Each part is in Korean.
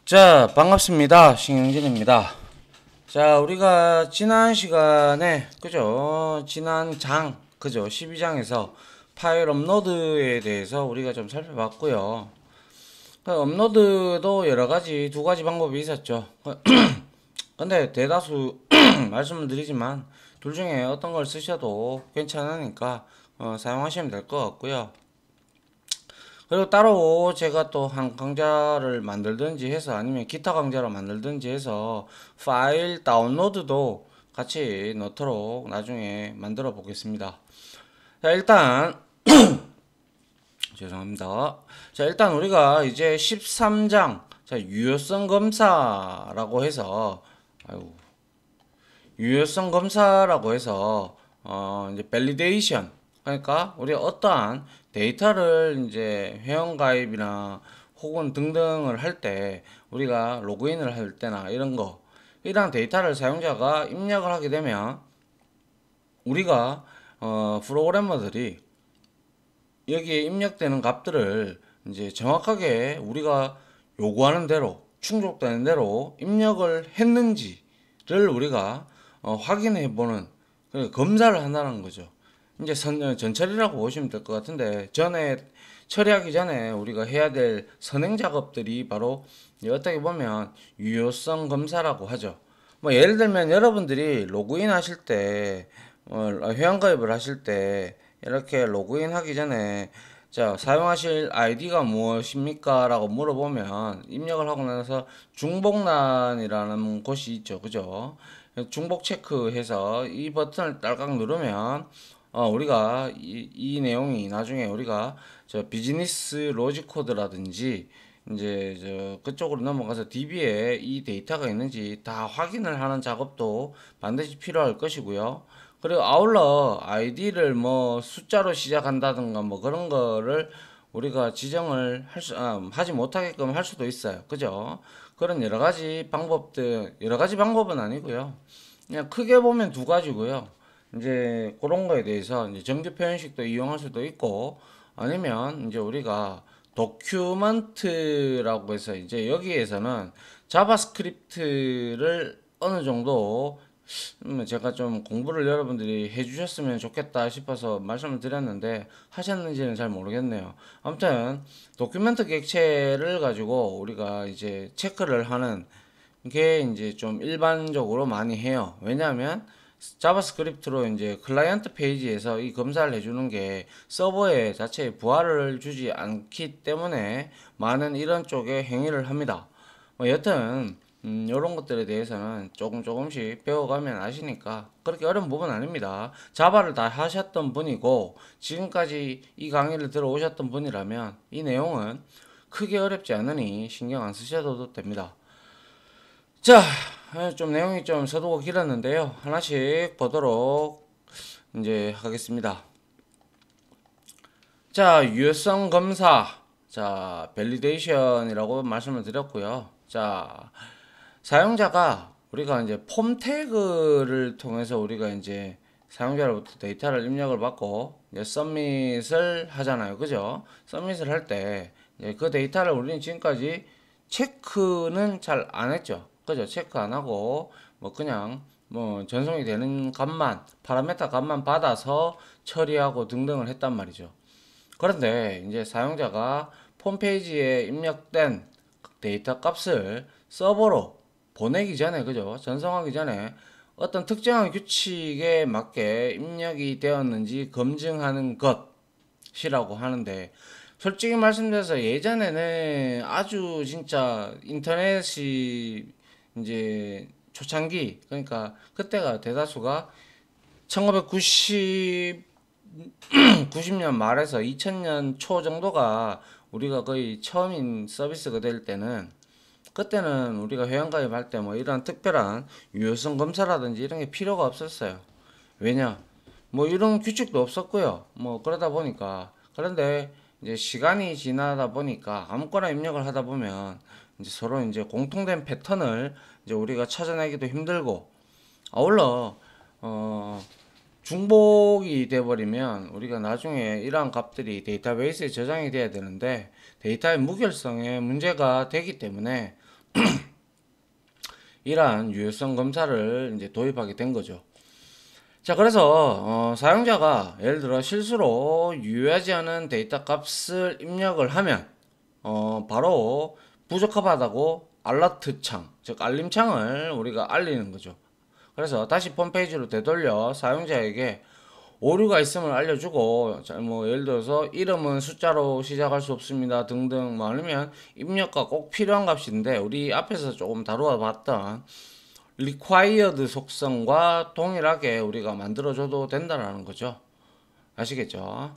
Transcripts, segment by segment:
자, 반갑습니다. 신영진입니다. 자, 우리가 지난 시간에, 지난 12장에서 파일 업로드에 대해서 우리가 좀 살펴봤고요. 업로드도 두 가지 방법이 있었죠. 근데 대다수 말씀을 드리지만, 둘 중에 어떤 걸 쓰셔도 괜찮으니까, 사용하시면 될 것 같고요. 그리고 따로 제가 또 한 강좌를 만들든지 해서 아니면 기타 강좌를 만들든지 해서 파일 다운로드도 같이 넣도록 나중에 만들어 보겠습니다. 자, 일단 죄송합니다. 자, 일단 우리가 이제 13장 유효성 검사라고 해서 이제 밸리데이션, 그러니까 우리가 어떠한 데이터를 이제 회원가입이나 혹은 등등을 할 때 우리가 로그인을 할 때나 이런 데이터를 사용자가 입력을 하게 되면 우리가 프로그래머들이 여기에 입력되는 값들을 이제 정확하게 우리가 요구하는 대로 충족되는 대로 입력을 했는지를 우리가 확인해 보는 검사를 한다는 거죠. 이제 전처리라고 보시면 될 것 같은데, 처리하기 전에 우리가 해야 될 선행 작업들이 바로 어떻게 보면 유효성 검사라고 하죠. 뭐 예를 들면 여러분들이 로그인 하실 때, 회원가입을 하실 때 이렇게 로그인 하기 전에 자, 사용하실 아이디가 무엇입니까? 라고 물어보면 입력을 하고 나서 중복란이라는 곳이 있죠. 그죠? 중복 체크해서 이 버튼을 딸깍 누르면 우리가 이 내용이 나중에 우리가 저 비즈니스 로직 코드라든지 이제 저 그쪽으로 넘어가서 DB에 이 데이터가 있는지 다 확인을 하는 작업도 반드시 필요할 것이고요. 그리고 아울러 아이디를 뭐 숫자로 시작한다든가 뭐 그런 거를 우리가 지정을 하지 못하게끔 할 수도 있어요. 그죠? 그런 여러 가지 방법은 아니고요. 그냥 크게 보면 두 가지고요. 이제 그런 거에 대해서 이제 정규 표현식도 이용할 수도 있고 아니면 이제 우리가 도큐먼트라고 해서 이제 여기에서는 자바스크립트를 어느 정도 제가 좀 공부를 여러분들이 해주셨으면 좋겠다 싶어서 말씀을 드렸는데 하셨는지는 잘 모르겠네요. 아무튼 도큐멘트 객체를 가지고 우리가 이제 체크를 하는 게 이제 좀 일반적으로 많이 해요. 왜냐하면 자바스크립트로 이제 클라이언트 페이지에서 이 검사를 해주는 게 서버에 자체에 부하를 주지 않기 때문에 많은 이런 쪽에 행위를 합니다. 뭐 여튼 이런 것들에 대해서는 조금씩 배워가면 아시니까 그렇게 어려운 부분 아닙니다. 자바를 다 하셨던 분이고 지금까지 이 강의를 들어오셨던 분이라면 이 내용은 크게 어렵지 않으니 신경 안 쓰셔도 됩니다. 자, 좀 내용이 좀 서두고 길었는데요. 하나씩 보도록 이제 하겠습니다. 자, 유효성 검사. 자, 밸리데이션이라고 말씀을 드렸고요. 자, 사용자가 우리가 이제 폼 태그를 통해서 우리가 이제 사용자로부터 데이터를 입력을 받고 이제 서밋을 하잖아요. 그죠? 서밋을 할 때 그 데이터를 우리는 지금까지 체크는 잘 안 했죠. 그죠? 체크 안 하고 뭐 그냥 뭐 전송이 되는 값만 파라메타 값만 받아서 처리하고 등등을 했단 말이죠. 그런데 이제 사용자가 홈페이지에 입력된 데이터 값을 서버로 보내기 전에, 그죠? 전송하기 전에 어떤 특정한 규칙에 맞게 입력이 되었는지 검증하는 것이라고 하는데, 솔직히 말씀드려서 예전에는 아주 진짜 인터넷이 이제 초창기, 그러니까 그때가 대다수가 1990년 말에서 2000년 초 정도가 우리가 거의 처음인 서비스가 될 때는, 그때는 우리가 회원가입할 때 뭐 이런 특별한 유효성 검사라든지 이런 게 필요가 없었어요. 왜냐? 뭐 이런 규칙도 없었고요. 뭐 그러다 보니까. 그런데 이제 시간이 지나다 보니까 아무거나 입력을 하다 보면 이제 서로 이제 공통된 패턴을 이제 우리가 찾아내기도 힘들고, 아울러 중복이 돼버리면 우리가 나중에 이러한 값들이 데이터베이스에 저장이 돼야 되는데 데이터의 무결성에 문제가 되기 때문에 이러한 유효성 검사를 이제 도입하게 된 거죠. 자, 그래서 사용자가 예를 들어 실수로 유효하지 않은 데이터 값을 입력을 하면 바로 부적합하다고 알러트 창, 즉 알림창을 우리가 알리는 거죠. 그래서 다시 홈페이지로 되돌려 사용자에게 오류가 있음을 알려주고, 뭐 예를 들어서 이름은 숫자로 시작할 수 없습니다 등등, 뭐 아니면 입력과 꼭 필요한 값인데 우리 앞에서 조금 다루어 봤던 required 속성과 동일하게 우리가 만들어줘도 된다라는 거죠. 아시겠죠?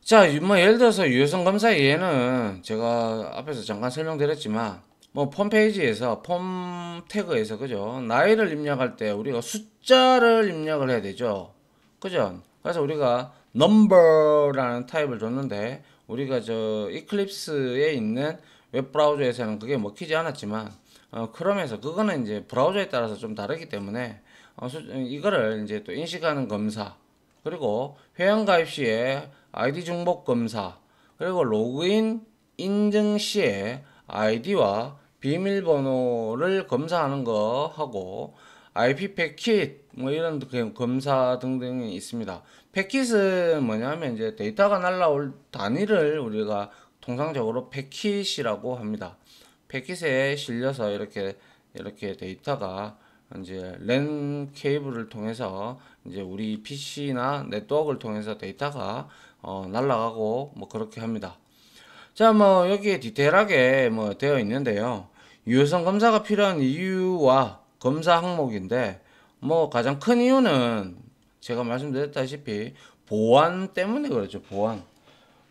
자, 뭐 예를 들어서 유효성 검사 예는 제가 앞에서 잠깐 설명드렸지만, 뭐 홈페이지에서 폼 태그에서 그죠, 나이를 입력할 때 우리가 숫자를 입력을 해야 되죠. 그죠? 그래서 우리가 number라는 타입을 줬는데 우리가 저 이클립스에 있는 웹 브라우저에서는 그게 먹히지 않았지만, 크롬에서 그거는 이제 브라우저에 따라서 좀 다르기 때문에 이거를 이제 또 인식하는 검사, 그리고 회원가입 시에 아이디 중복 검사, 그리고 로그인 인증 시에 아이디와 비밀번호를 검사하는 거 하고, IP 패킷 뭐 이런 검사 등등이 있습니다. 패킷은 뭐냐면 이제 데이터가 날라올 단위를 우리가 통상적으로 패킷이라고 합니다. 패킷에 실려서 이렇게 데이터가 이제 랜 케이블을 통해서 이제 우리 PC나 네트워크를 통해서 데이터가 날아가고 뭐 그렇게 합니다. 자, 뭐 여기에 디테일하게 뭐 되어 있는데요. 유효성 검사가 필요한 이유와 검사 항목인데, 뭐 가장 큰 이유는 제가 말씀드렸다시피 보안 때문에 그렇죠.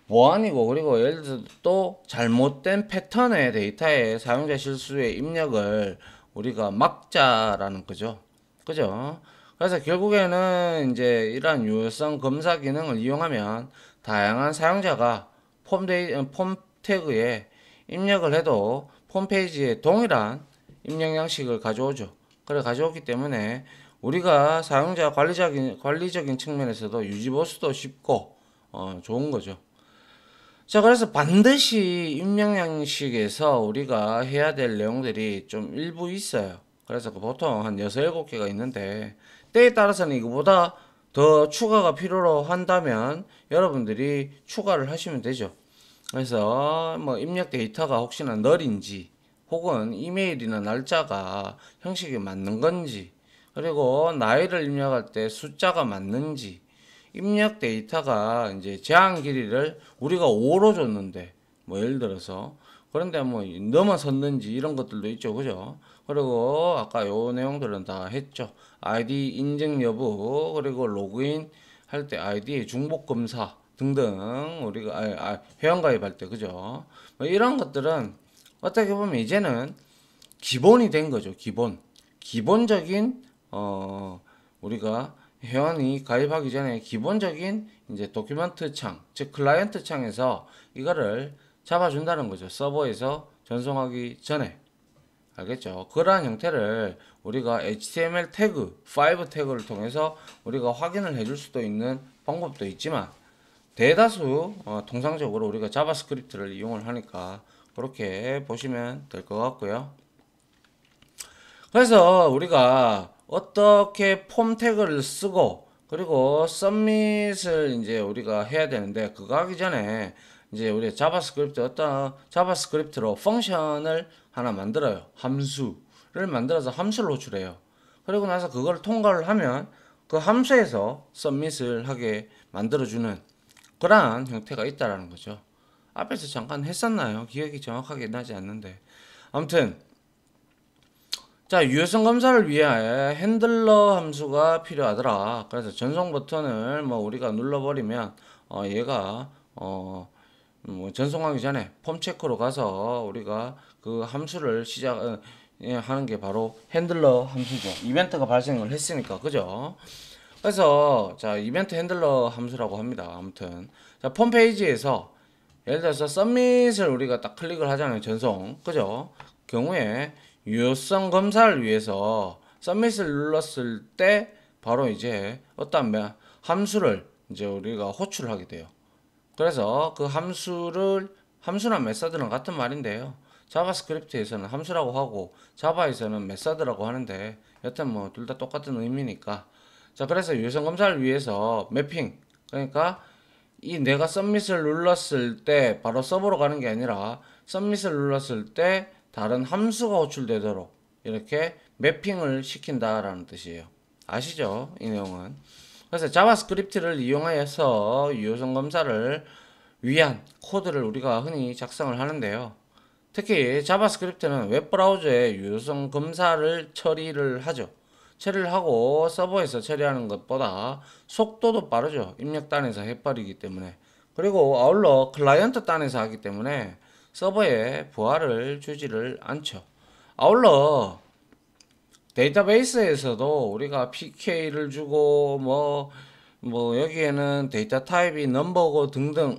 보안이고, 그리고 예를 들어 또 잘못된 패턴의 데이터의 사용자 실수의 입력을 우리가 막자라는 거죠. 그죠? 그래서 결국에는 이제 이러한 유효성 검사 기능을 이용하면 다양한 사용자가 폼 태그에 입력을 해도 홈페이지에 동일한 입력 양식을 가져오죠. 그래 가져오기 때문에 우리가 사용자 관리적인 측면에서도 유지 보수도 쉽고 좋은 거죠. 자, 그래서 반드시 입력 양식에서 우리가 해야 될 내용들이 좀 일부 있어요. 그래서 보통 한 6, 7개가 있는데, 때에 따라서는 이거보다 더 추가가 필요로 한다면 여러분들이 추가를 하시면 되죠. 그래서 뭐 입력 데이터가 혹시나 널인지, 혹은 이메일이나 날짜가 형식이 맞는 건지, 그리고 나이를 입력할 때 숫자가 맞는지, 입력 데이터가 이제 제한 길이를 우리가 5로 줬는데 뭐 예를 들어서 그런데 뭐 넘어섰는지 이런 것들도 있죠. 그죠? 그리고 아까 요 내용들은 다 했죠. 아이디 인증 여부, 그리고 로그인 할 때 아이디 중복 검사 등등, 우리가 회원 가입할 때 그죠? 뭐 이런 것들은 어떻게 보면 이제는 기본이 된 거죠. 기본적인 우리가 회원이 가입하기 전에 기본적인 이제 도큐먼트 창, 즉 클라이언트 창에서 이거를 잡아준다는 거죠. 서버에서 전송하기 전에. 알겠죠? 그러한 형태를 우리가 HTML 태그, 5 태그를 통해서 우리가 확인을 해줄 수도 있는 방법도 있지만, 대다수 통상적으로 우리가 자바스크립트를 이용을 하니까 그렇게 보시면 될 것 같고요. 그래서 우리가 어떻게 폼 태그를 쓰고, 그리고 서밋을 이제 우리가 해야 되는데, 그거 하기 전에 이제 우리 어떤 자바스크립트로 펑션을 하나 만들어요. 함수를 만들어서 함수를 호출해요. 그리고 나서 그걸 통과를 하면 그 함수에서 서밋을 하게 만들어주는 그러한 형태가 있다라는 거죠. 앞에서 잠깐 했었나요? 기억이 정확하게 나지 않는데. 아무튼 자, 유효성 검사를 위해 핸들러 함수가 필요하더라. 그래서 전송 버튼을 뭐 우리가 눌러버리면 얘가 뭐 전송하기 전에 폼 체크로 가서 우리가 그 함수를 하는 게 바로 핸들러 함수죠. 이벤트가 발생을 했으니까. 그죠? 그래서 자, 이벤트 핸들러 함수라고 합니다. 아무튼 자, 폼 페이지에서 예를 들어서 서밋을 우리가 딱 클릭을 하잖아요. 전송. 그죠? 경우에 유효성 검사를 위해서 서밋을 눌렀을 때 바로 이제 어떤 함수를 이제 우리가 호출을 하게 돼요. 그래서 그 함수나 메서드는 같은 말인데요. 자바스크립트에서는 함수라고 하고 자바에서는 메서드라고 하는데 여튼 뭐 둘 다 똑같은 의미니까. 자, 그래서 유효성 검사를 위해서 매핑, 그러니까 이 내가 서밋을 눌렀을 때 바로 서버로 가는 게 아니라 서밋을 눌렀을 때 다른 함수가 호출되도록 이렇게 매핑을 시킨다라는 뜻이에요. 아시죠? 이 내용은. 그래서 자바스크립트를 이용하여서 유효성 검사를 위한 코드를 우리가 흔히 작성을 하는데요. 특히 자바스크립트는 웹브라우저의 유효성 검사를 처리를 하죠. 처리를 하고 서버에서 처리하는 것보다 속도도 빠르죠. 입력 단에서 해버리기 때문에. 그리고 아울러 클라이언트 단에서 하기 때문에 서버에 부하를 주지를 않죠. 아울러 데이터베이스에서도 우리가 PK를 주고 뭐 여기에는 데이터 타입이 넘버고 등등이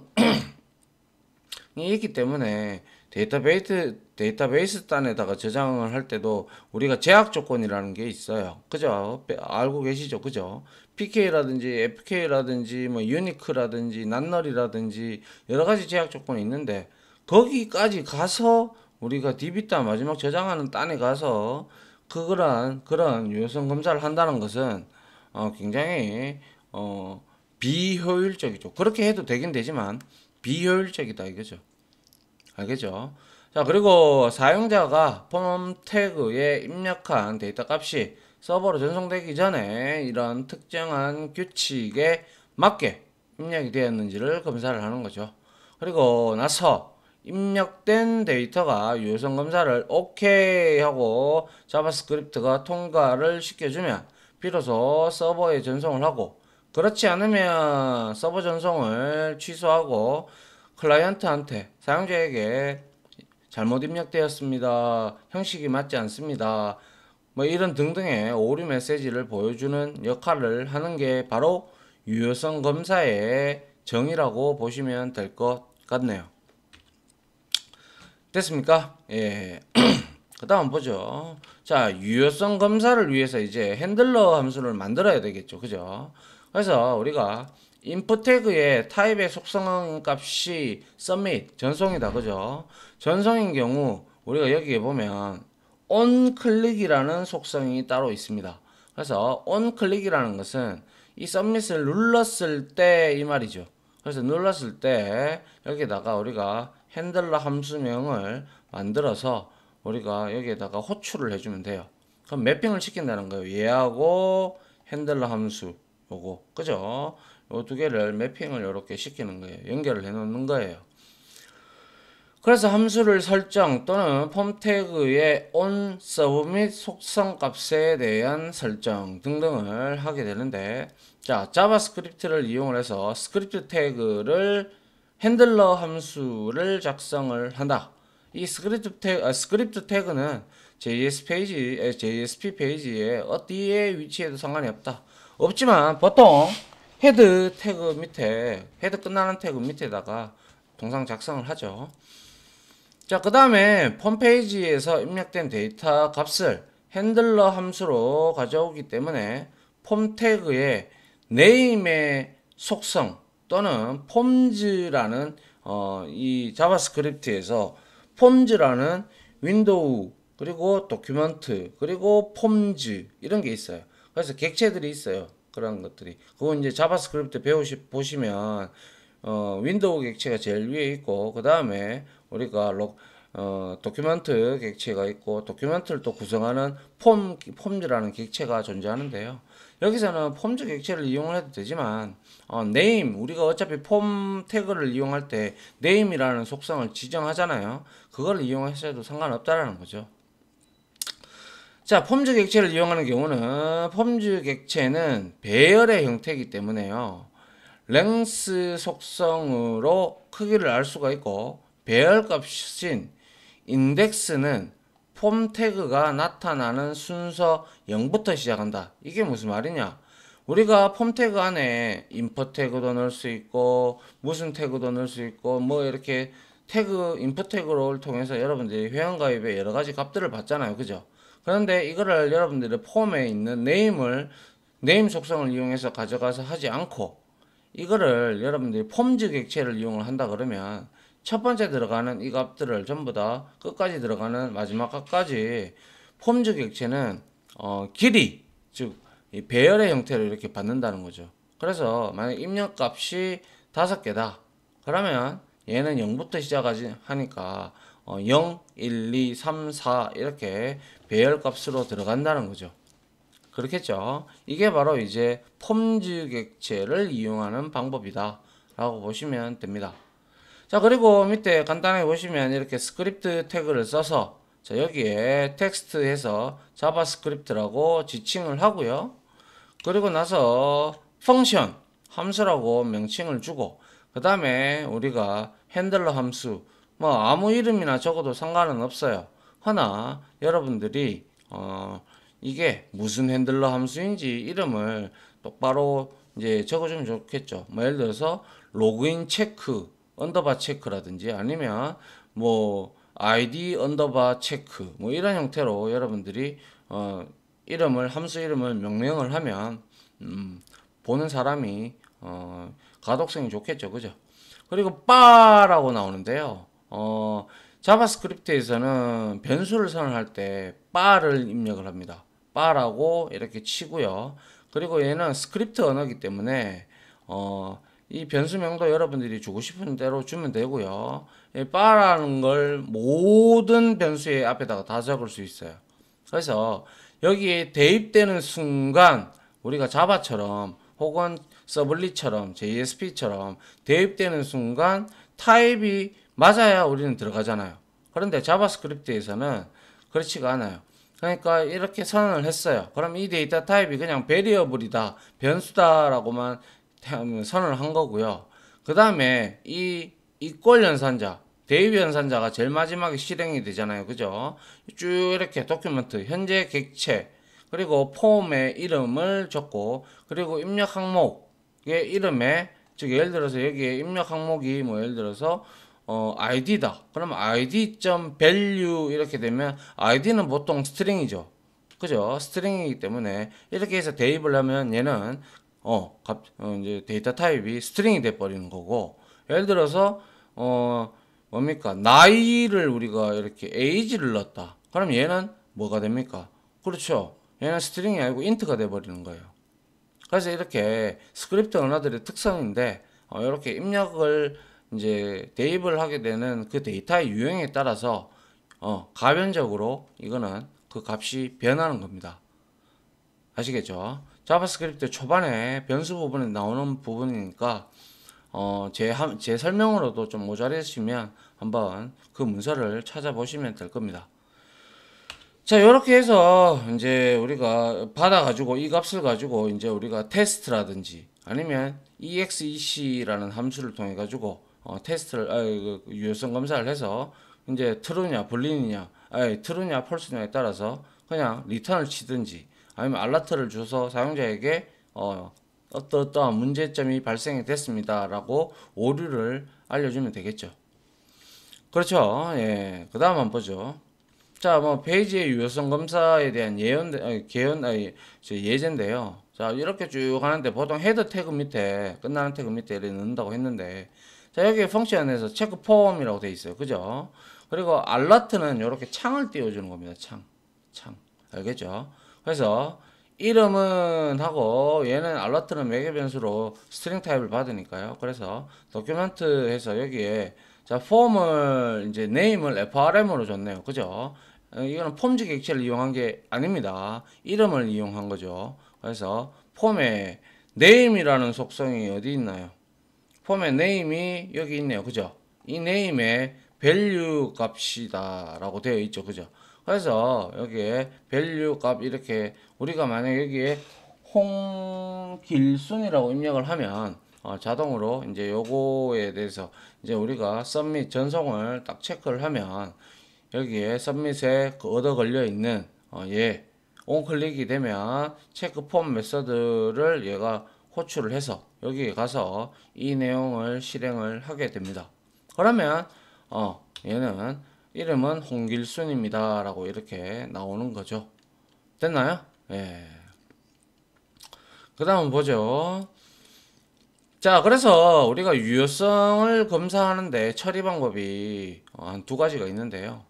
있기 때문에 데이터베이스 단에다가 저장을 할 때도 우리가 제약 조건이라는 게 있어요. 그죠? 알고 계시죠? 그죠? PK라든지 FK라든지 뭐 유니크라든지 낱널이라든지 여러 가지 제약 조건이 있는데 거기까지 가서 우리가 DB 단 마지막 저장하는 단에 가서 그런 유효성 검사를 한다는 것은 굉장히 비효율적이죠. 그렇게 해도 되긴 되지만 비효율적이다 이거죠. 알겠죠? 자, 그리고 사용자가 폼 태그에 입력한 데이터 값이 서버로 전송되기 전에 이런 특정한 규칙에 맞게 입력이 되었는지를 검사를 하는 거죠. 그리고 나서 입력된 데이터가 유효성 검사를 오케이 하고 자바스크립트가 통과를 시켜주면 비로소 서버에 전송을 하고, 그렇지 않으면 서버 전송을 취소하고 클라이언트한테 사용자에게 잘못 입력되었습니다, 형식이 맞지 않습니다, 뭐 이런 등등의 오류 메시지를 보여주는 역할을 하는 게 바로 유효성 검사의 정의라고 보시면 될 것 같네요. 됐습니까? 예. 그 다음 보죠. 자, 유효성 검사를 위해서 이제 핸들러 함수를 만들어야 되겠죠. 그죠? 그래서 우리가 input 태그의 타입의 속성 값이 submit, 전송이다. 그죠? 전송인 경우 우리가 여기에 보면 onClick이라는 속성이 따로 있습니다. 그래서 onClick이라는 것은 이 submit을 눌렀을 때 이 말이죠. 그래서 눌렀을 때 여기다가 우리가 핸들러 함수명을 만들어서 우리가 여기에다가 호출을 해주면 돼요. 그럼 매핑을 시킨다는 거예요. 얘하고 핸들러 함수 요거, 그죠? 요 두 개를 매핑을 이렇게 시키는 거예요. 연결을 해 놓는 거예요. 그래서 함수를 설정 또는 폼 태그의 on, submit 속성 값에 대한 설정 등등을 하게 되는데, 자, 자바스크립트를 이용을 해서 스크립트 태그를 핸들러 함수를 작성을 한다. 이 스크립트 태그는 JSP 페이지에 어디에 위치해도 상관이 없다. 없지만 보통 헤드 태그 밑에, 헤드 끝나는 태그 밑에다가 통상 작성을 하죠. 자, 그 다음에 폼페이지에서 입력된 데이터 값을 핸들러 함수로 가져오기 때문에 폼 태그의 네임의 속성 또는 폼즈라는 이 자바스크립트에서 폼즈라는 윈도우 그리고 도큐먼트 그리고 폼즈 이런 게 있어요. 그래서 객체들이 있어요. 그런 것들이. 그거 이제 자바스크립트 보시면 윈도우 객체가 제일 위에 있고, 그 다음에 우리가 도큐먼트 객체가 있고, 도큐먼트를 또 구성하는 폼즈라는 객체가 존재하는데요. 여기서는 폼즈 객체를 이용을 해도 되지만, 네임, 우리가 어차피 폼 태그를 이용할 때 네임이라는 속성을 지정하잖아요. 그걸 이용해서도 상관없다라는 거죠. 자, 폼즈 객체를 이용하는 경우는 폼즈 객체는 배열의 형태이기 때문에요. 랭스 속성으로 크기를 알 수가 있고, 배열값인 인덱스는 폼 태그가 나타나는 순서 0부터 시작한다. 이게 무슨 말이냐? 우리가 폼 태그 안에 인풋 태그도 넣을 수 있고 무슨 태그도 넣을 수 있고 뭐 이렇게 태그 인풋 태그를 통해서 여러분들이 회원가입에 여러 가지 값들을 받잖아요. 그죠? 그런데 이거를 여러분들의 폼에 있는 네임 속성을 이용해서 가져가서 하지 않고 이거를 여러분들이 폼즈 객체를 이용을 한다 그러면 첫 번째 들어가는 이 값들을 전부 다 끝까지 들어가는 마지막 값까지 폼즈 객체는 길이, 즉 이 배열의 형태로 이렇게 받는다는 거죠. 그래서 만약 입력값이 5개다. 그러면 얘는 0부터 시작하니까 0, 1, 2, 3, 4 이렇게 배열값으로 들어간다는 거죠. 그렇겠죠. 이게 바로 이제 폼즈 객체를 이용하는 방법이다 라고 보시면 됩니다. 자, 그리고 밑에 간단하게 보시면 이렇게 스크립트 태그를 써서 자, 여기에 텍스트에서 자바스크립트라고 지칭을 하고요. 그리고 나서 펑션 함수라고 명칭을 주고 그 다음에 우리가 핸들러 함수 뭐 아무 이름이나 적어도 상관은 없어요. 허나 여러분들이 이게 무슨 핸들러 함수인지 이름을 똑바로 이제 적어주면 좋겠죠. 뭐 예를 들어서 로그인 체크 언더바 체크라든지 아니면 뭐 ID 언더바 체크 뭐 이런 형태로 여러분들이 이름을 함수 이름을 명명을 하면 보는 사람이 가독성이 좋겠죠, 그죠? 그리고 바라고 나오는데요. 자바스크립트에서는 변수를 선언할 때 바를 입력을 합니다. 바라고 이렇게 치고요. 그리고 얘는 스크립트 언어이기 때문에 이 변수명도 여러분들이 주고 싶은 대로 주면 되고요. 이 바라는 걸 모든 변수의 앞에다가 다 적을 수 있어요. 그래서 여기에 대입되는 순간 우리가 자바처럼 혹은 서블릿처럼 JSP처럼 대입되는 순간 타입이 맞아야 우리는 들어가잖아요. 그런데 자바스크립트에서는 그렇지가 않아요. 그러니까 이렇게 선언을 했어요. 그럼 이 데이터 타입이 그냥 베리어블이다, 변수다라고만 선언을 한 거고요. 그 다음에 이 이꼴 연산자, 대입 연산자가 제일 마지막에 실행이 되잖아요. 그죠? 쭉 이렇게 도큐멘트, 현재 객체, 그리고 폼의 이름을 적고, 그리고 입력 항목의 이름에, 즉, 예를 들어서 여기에 입력 항목이 뭐 예를 들어서, id다. 그럼 id.value 이렇게 되면, id는 보통 스트링이죠. 그죠? 스트링이기 때문에, 이렇게 해서 대입을 하면 얘는, 이제 데이터 타입이 스트링이 돼 버리는 거고, 예를 들어서, 뭡니까? 나이를 우리가 이렇게 age를 넣었다. 그럼 얘는 뭐가 됩니까? 그렇죠. 얘는 스트링이 아니고 인트가 돼버리는 거예요. 그래서 이렇게 스크립트 언어들의 특성인데 이렇게 입력을 이제 대입을 하게 되는 그 데이터의 유형에 따라서 가변적으로 이거는 그 값이 변하는 겁니다. 아시겠죠? 자바스크립트 초반에 변수 부분에 나오는 부분이니까 제 설명으로도 좀 모자르시면 한번 그 문서를 찾아보시면 될 겁니다. 자, 이렇게 해서 이제 우리가 받아가지고 이 값을 가지고 이제 우리가 테스트라든지 아니면 exec라는 함수를 통해 가지고 테스트를 유효성 검사를 해서 이제 true냐 불리느냐 true냐 false냐에 따라서 그냥 리턴을 치든지 아니면 알라트를 줘서 사용자에게 어떠한 문제점이 발생이 됐습니다라고 오류를 알려주면 되겠죠. 그렇죠. 예. 그 다음 한번 보죠. 자, 뭐 페이지의 유효성 검사에 대한 예제인데요. 자, 이렇게 쭉 하는데 보통 헤더 태그 밑에 끝나는 태그 밑에 이렇게 넣는다고 했는데, 자, 여기 펑션에서 체크 폼이라고 되어 있어요. 그죠? 그리고 알라트는 이렇게 창을 띄워주는 겁니다. 창. 알겠죠? 그래서 이름은 하고 얘는 알라트는 매개 변수로 스트링 타입을 받으니까요. 그래서 도큐멘트에서 여기에 자, 폼을 이제 네임을 FRM으로 줬네요. 그죠? 이거는 폼즈 객체를 이용한 게 아닙니다. 이름을 이용한 거죠. 그래서 폼의 네임이라는 속성이 어디 있나요? 폼의 네임이 여기 있네요. 그죠? 이 네임의 value 값이다 라고 되어 있죠. 그죠? 그래서 여기에 value 값 이렇게 우리가 만약 여기에 홍길순이라고 입력을 하면 자동으로 이제 요거에 대해서 이제 우리가 submit 전송을 딱 체크를 하면 여기에 submit에 얻어 걸려 있는 얘 on클릭이 되면 체크 폼 메서드를 얘가 호출을 해서 여기에 가서 이 내용을 실행을 하게 됩니다. 그러면 얘는 이름은 홍길순입니다 라고 이렇게 나오는 거죠. 됐나요? 예. 그 다음 보죠. 자, 그래서 우리가 유효성을 검사하는데 처리 방법이 한 두 가지가 있는데요.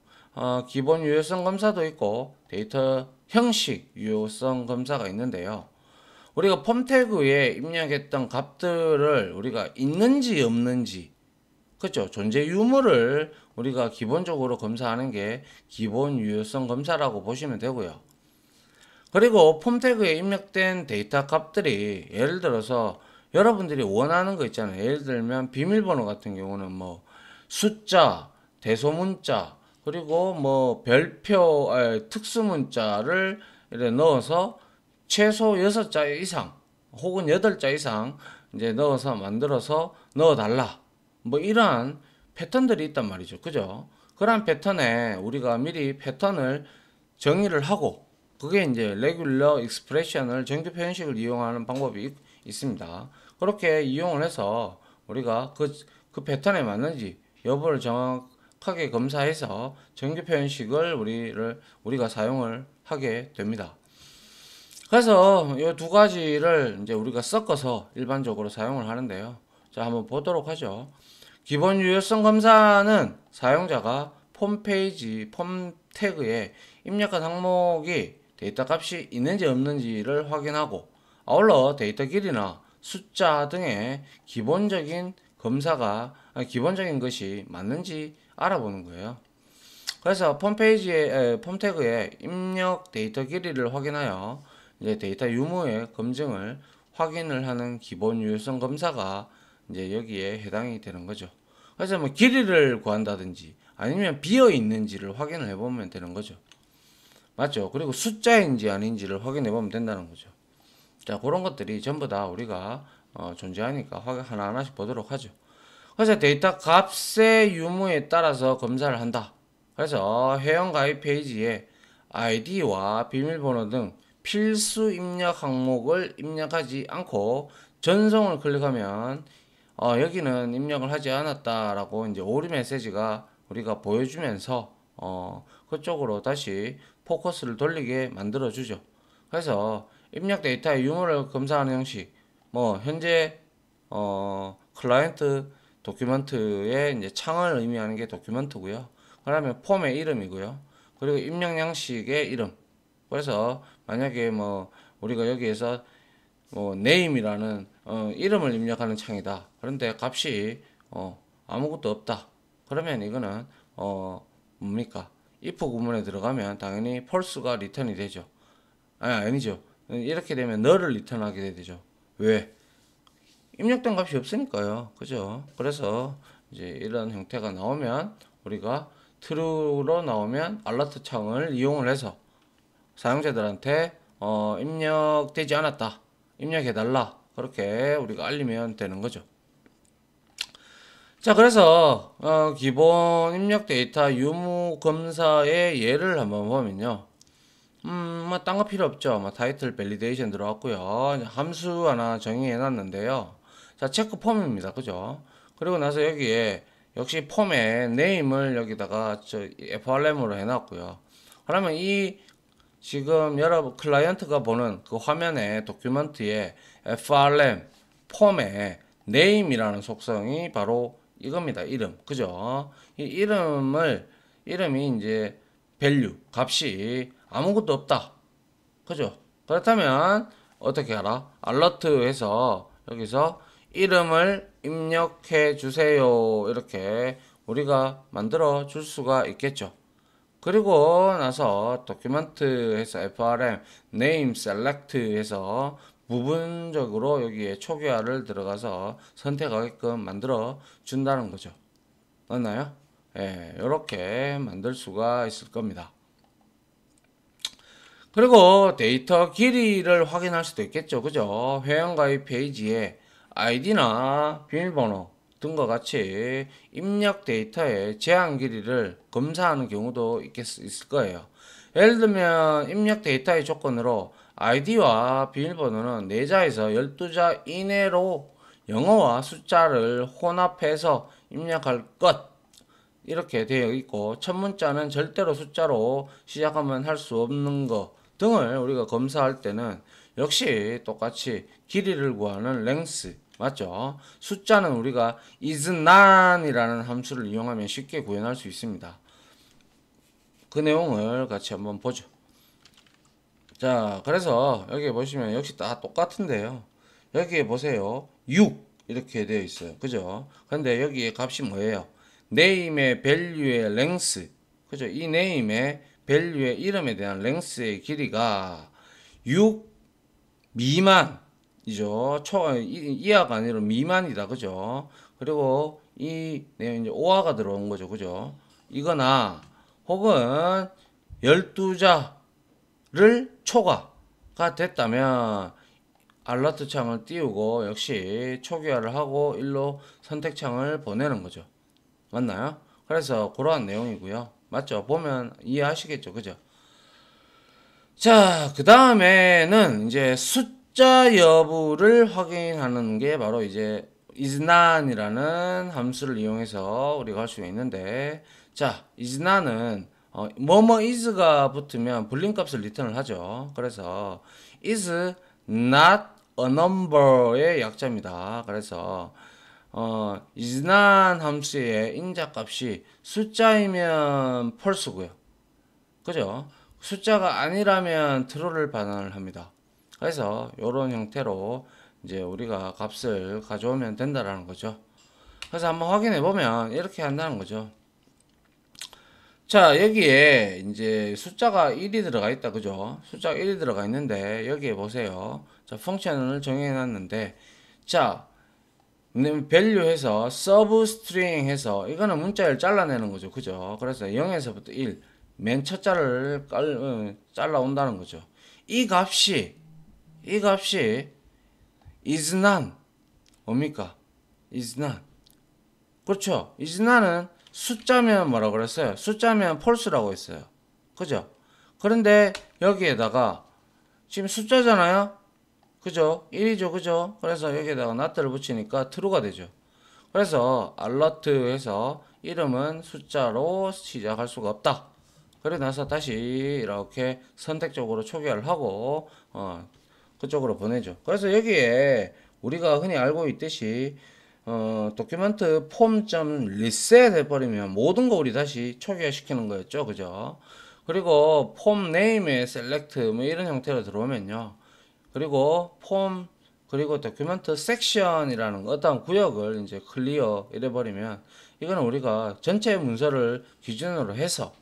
기본 유효성 검사도 있고 데이터 형식 유효성 검사가 있는데요. 우리가 폼 태그에 입력했던 값들을 우리가 있는지 없는지, 그렇죠? 존재 유무를 우리가 기본적으로 검사하는 게 기본 유효성 검사라고 보시면 되고요. 그리고 폼 태그에 입력된 데이터 값들이 예를 들어서 여러분들이 원하는 거 있잖아요. 예를 들면 비밀번호 같은 경우는 뭐 숫자, 대소문자, 그리고 뭐 별표, 특수문자를 이렇게 넣어서 최소 6자 이상 혹은 8자 이상 이제 넣어서 만들어서 넣어달라. 뭐 이러한 패턴들이 있단 말이죠. 그죠? 그러한 패턴에 우리가 미리 패턴을 정의를 하고 그게 이제 레귤러 익스프레션을 정규 표현식을 이용하는 방법이 있습니다. 그렇게 이용을 해서 우리가 그 패턴에 맞는지 여부를 정확하게 검사해서 정규 표현식을 우리가 사용을 하게 됩니다. 그래서 이 두 가지를 이제 우리가 섞어서 일반적으로 사용을 하는데요. 자, 한번 보도록 하죠. 기본 유효성 검사는 사용자가 폼 태그에 입력한 항목이 데이터 값이 있는지 없는지를 확인하고 아울러 데이터 길이나 숫자 등의 기본적인 것이 맞는지 알아보는 거예요. 그래서 폼 태그에 입력 데이터 길이를 확인하여 이제 데이터 유무의 검증을 확인을 하는 기본 유효성 검사가 이제 여기에 해당이 되는 거죠. 그래서 뭐 길이를 구한다든지 아니면 비어 있는지를 확인을 해보면 되는 거죠. 맞죠? 그리고 숫자인지 아닌지를 확인해 보면 된다는 거죠. 자, 그런 것들이 전부 다 우리가 존재하니까 하나하나씩 보도록 하죠. 그래서 데이터 값의 유무에 따라서 검사를 한다. 그래서 회원가입 페이지에 아이디와 비밀번호 등 필수 입력 항목을 입력하지 않고 전송을 클릭하면 여기는 입력을 하지 않았다라고 이제 오류 메시지가 우리가 보여주면서 그쪽으로 다시 포커스를 돌리게 만들어 주죠. 그래서 입력 데이터의 유무를 검사하는 형식, 뭐 현재 클라이언트 도큐먼트의 이제 창을 의미하는 게 도큐먼트고요. 그다음에 폼의 이름이고요. 그리고 입력 양식의 이름. 그래서 만약에 뭐 우리가 여기에서 뭐 name이라는 이름을 입력하는 창이다. 그런데 값이 아무것도 없다. 그러면 이거는 뭡니까? if 구문에 들어가면 당연히 false가 리턴이 되죠. 아니죠. 이렇게 되면 null을 리턴하게 되죠. 왜? 입력된 값이 없으니까요. 그죠? 그래서 이제 이런 형태가 나오면 우리가 true로 나오면 알러트 창을 이용을 해서 사용자들한테 입력되지 않았다. 입력해달라. 그렇게 우리가 알리면 되는 거죠. 자, 그래서 기본 입력 데이터 유무 검사의 예를 한번 보면요. 뭐 딴 거 필요 없죠. 뭐 타이틀 밸리데이션 들어왔고요. 함수 하나 정의해 놨는데요. 자, 체크 폼입니다. 그죠? 그리고 나서 여기에 역시 폼에 name을 여기다가 FRM으로 해 놨고요. 그러면 이 지금 여러분 클라이언트가 보는 그 화면에 도큐먼트에 FRM 폼에 name이라는 속성이 바로 이겁니다. 이름. 그죠? 이 이름이 이제 value 값이 아무것도 없다. 그죠? 그렇다면 어떻게 하라? 알러트해서 여기서 이름을 입력해 주세요. 이렇게 우리가 만들어 줄 수가 있겠죠. 그리고 나서 도큐먼트에서 FRM name select 해서 부분적으로 여기에 초기화를 들어가서 선택하게끔 만들어 준다는 거죠. 맞나요? 예, 이렇게 만들 수가 있을 겁니다. 그리고 데이터 길이를 확인할 수도 있겠죠. 그죠? 회원가입 페이지에 아이디나 비밀번호 등과 같이 입력 데이터의 제한 길이를 검사하는 경우도 있을 거예요. 예를 들면 입력 데이터의 조건으로 아이디와 비밀번호는 4자에서 12자 이내로 영어와 숫자를 혼합해서 입력할 것 이렇게 되어 있고 첫 문자는 절대로 숫자로 시작하면 할 수 없는 것 등을 우리가 검사할 때는 역시 똑같이 길이를 구하는 length 맞죠? 숫자는 우리가 is none이라는 함수를 이용하면 쉽게 구현할 수 있습니다. 그 내용을 같이 한번 보죠. 자, 그래서 여기 보시면 역시 다 똑같은데요. 여기에 보세요. 6 이렇게 되어 있어요. 그죠? 근데 여기에 값이 뭐예요? name의 value의 length. 그죠? 이 name의 value의 이름에 대한 length의 길이가 6 미만이죠. 이하가 아니라 미만이다. 그죠? 그리고 이 내용 이제 오하가 들어온 거죠. 그죠? 이거나 혹은 12자를 초과가 됐다면 알러트 창을 띄우고 역시 초기화를 하고 일로 선택창을 보내는 거죠. 맞나요? 그래서 그러한 내용이고요. 맞죠? 보면 이해하시겠죠? 그죠? 자, 그 다음에는 이제 숫자 여부를 확인하는 게 바로 이제 isNone이라는 함수를 이용해서 우리가 할 수가 있는데, 자, isNone은 뭐뭐 is가 붙으면 불림 값을 리턴을 하죠. 그래서 is not a number의 약자입니다. 그래서 isNone 함수의 인자값이 숫자이면 false고요. 그죠? 숫자가 아니라면 true를 반환을 합니다. 그래서 이런 형태로 이제 우리가 값을 가져오면 된다라는 거죠. 그래서 한번 확인해 보면 이렇게 한다는 거죠. 자, 여기에 이제 숫자가 1이 들어가 있다. 그죠? 숫자가 1이 들어가 있는데 여기에 보세요. 자, 펑션을 정해 놨는데 자, value 해서 substring 해서 이거는 문자를 잘라내는 거죠. 그죠? 그래서 0에서부터 1 맨 첫 자를 잘라 온다는 거죠. 이 값이 is none 뭡니까? is none. 그렇죠? is none은 숫자면 뭐라고 그랬어요? 숫자면 false라고 했어요. 그죠? 그런데 여기에다가 지금 숫자잖아요? 그죠? 1이죠. 그죠? 그래서 여기에다가 not를 붙이니까 true가 되죠. 그래서 alert 해서 이름은 숫자로 시작할 수가 없다. 그래 나서 다시 이렇게 선택적으로 초기화를 하고 그쪽으로 보내죠. 그래서 여기에 우리가 흔히 알고 있듯이 도큐멘트 폼.reset 해버리면 모든 거 우리 다시 초기화 시키는 거였죠. 그죠? 그리고 폼 네임에 select 뭐 이런 형태로 들어오면요. 그리고 폼 그리고 도큐멘트 섹션이라는 어떤 구역을 이제 클리어 이래버리면 이거는 우리가 전체 문서를 기준으로 해서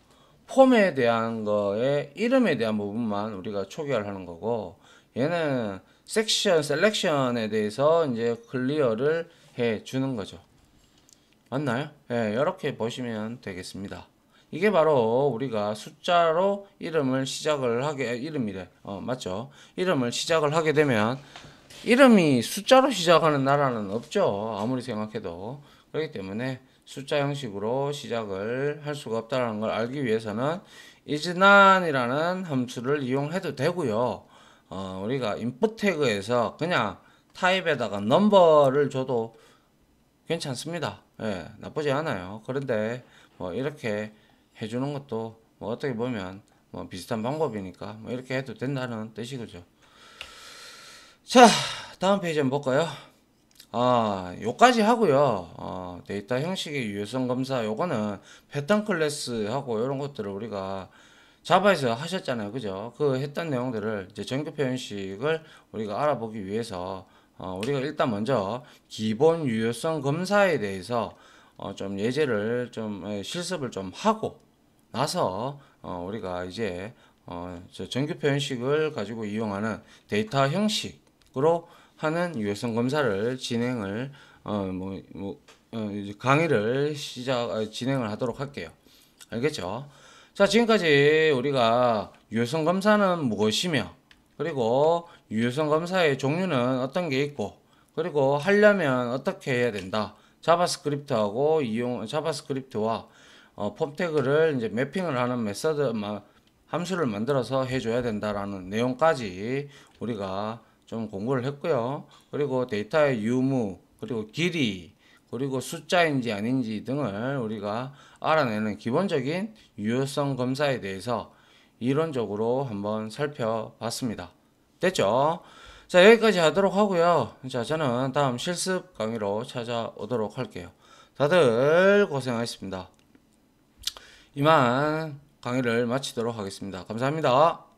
폼에 대한 거에 이름에 대한 부분만 우리가 초기화를 하는 거고 얘는 섹션 셀렉션에 대해서 이제 클리어를 해 주는 거죠. 맞나요? 예, 이렇게 보시면 되겠습니다. 이게 바로 우리가 숫자로 이름을 시작을 하게 이름이래. 맞죠? 이름을 시작을 하게 되면 이름이 숫자로 시작하는 나라는 없죠. 아무리 생각해도. 그렇기 때문에 숫자 형식으로 시작을 할 수가 없다는 걸 알기 위해서는 isNone이라는 함수를 이용해도 되고요. 우리가 input 태그에서 그냥 타입에다가 넘버를 줘도 괜찮습니다. 예, 나쁘지 않아요. 그런데 뭐 이렇게 해주는 것도 뭐 어떻게 보면 뭐 비슷한 방법이니까 뭐 이렇게 해도 된다는 뜻이죠. 자, 다음 페이지 한번 볼까요? 요까지 하고요. 데이터 형식의 유효성 검사, 요거는 패턴 클래스하고 이런 것들을 우리가 자바에서 하셨잖아요. 그죠? 그 했던 내용들을 이제 정규 표현식을 우리가 알아보기 위해서, 우리가 일단 먼저 기본 유효성 검사에 대해서, 좀 예제를 좀, 실습을 좀 하고 나서, 우리가 이제, 저 정규 표현식을 가지고 이용하는 데이터 형식으로 하는 유효성 검사를 진행을 이제 강의를 진행을 하도록 할게요. 알겠죠? 자, 지금까지 우리가 유효성 검사는 무엇이며 그리고 유효성 검사의 종류는 어떤 게 있고 그리고 하려면 어떻게 해야 된다. 자바스크립트하고 자바스크립트와 폼 태그를 이제 매핑을 하는 메서드 함수를 만들어서 해줘야 된다라는 내용까지 우리가 좀 공부를 했고요. 그리고 데이터의 유무, 그리고 길이, 그리고 숫자인지 아닌지 등을 우리가 알아내는 기본적인 유효성 검사에 대해서 이론적으로 한번 살펴봤습니다. 됐죠? 자, 여기까지 하도록 하고요. 자, 저는 다음 실습 강의로 찾아오도록 할게요. 다들 고생하셨습니다. 이만 강의를 마치도록 하겠습니다. 감사합니다.